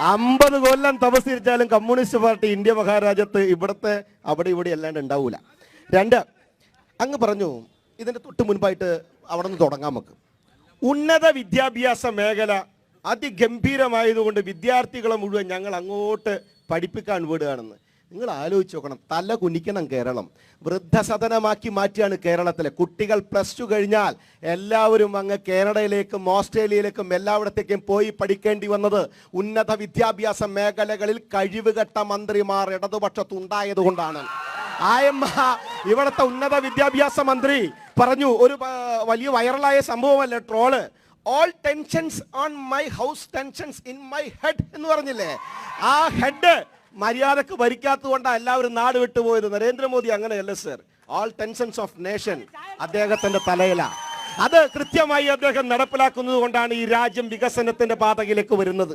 50 കൊല്ലം തപസ്സിരിച്ചാലും communist party India മഹാരാജ്യത്ത് ഇവിടുത്തെ അവിടെ ഇവിടെ അല്ലാണ്ട് ഉണ്ടാവൂല. 2, അങ്ങ് പറഞ്ഞു ഇതിന്റെ തൊട്ട് മുൻപായിട്ട് അവിടെ നിന്ന് തുടങ്ങാൻ നമുക്ക്. ഉന്നത വിദ്യാഭ്യാസ മേഖല അതിഗംഭീരമായതുകൊണ്ട് വിദ്യാർത്ഥികളെ മുഴുവൻ ഞങ്ങൾ അങ്ങോട്ട് പഠിപ്പിക്കാൻ വിടുകയാണെന്ന്. നിങ്ങൾ ആലോചിച്ച് നോക്കണം, തല കുനിക്കണം കേരളം. വൃദ്ധസദനമാക്കി മാറ്റിയാണ് കേരളത്തിലെ കുട്ടികൾ. +2 കഴിഞ്ഞാൽ എല്ലാവരും അങ്ങ് കാനഡയിലേക്കും ഓസ്ട്രേലിയയിലേക്കും എല്ലായിടത്തേക്കും പോയി പഠിക്കേണ്ടി വന്നത് ഉന്നത വിദ്യാഭ്യാസ മേഖലകളിൽ കഴിവുകെട്ട മന്ത്രിമാർ ഇടതുപക്ഷത്തുണ്ടായത് കൊണ്ടാണ്. ഇവിടുത്തെ ഉന്നത വിദ്യാഭ്യാസ മന്ത്രി പറഞ്ഞു, ഒരു വലിയ വൈറലായ സംഭവമല്ലേ troll, all tensions on my house, tensions in my head എന്ന് പറഞ്ഞില്ലേ. ആ ഹെഡ് മര്യാദക്ക് ഭരിക്കാത്തത് കൊണ്ടാണ് എല്ലാവരും നാട് വിട്ടുപോയത്. നരേന്ദ്രമോദി അങ്ങനെയല്ല sir. All tensions of nation അദ്ദേഹത്തിന്റെ തലയിലാണ്. അത് കൃത്യമായി അദ്ദേഹം നടപ്പിലാക്കുന്നത് കൊണ്ടാണ് ഈ രാജ്യം വികസനത്തിന്റെ പാതയിലേക്ക് വരുന്നത്.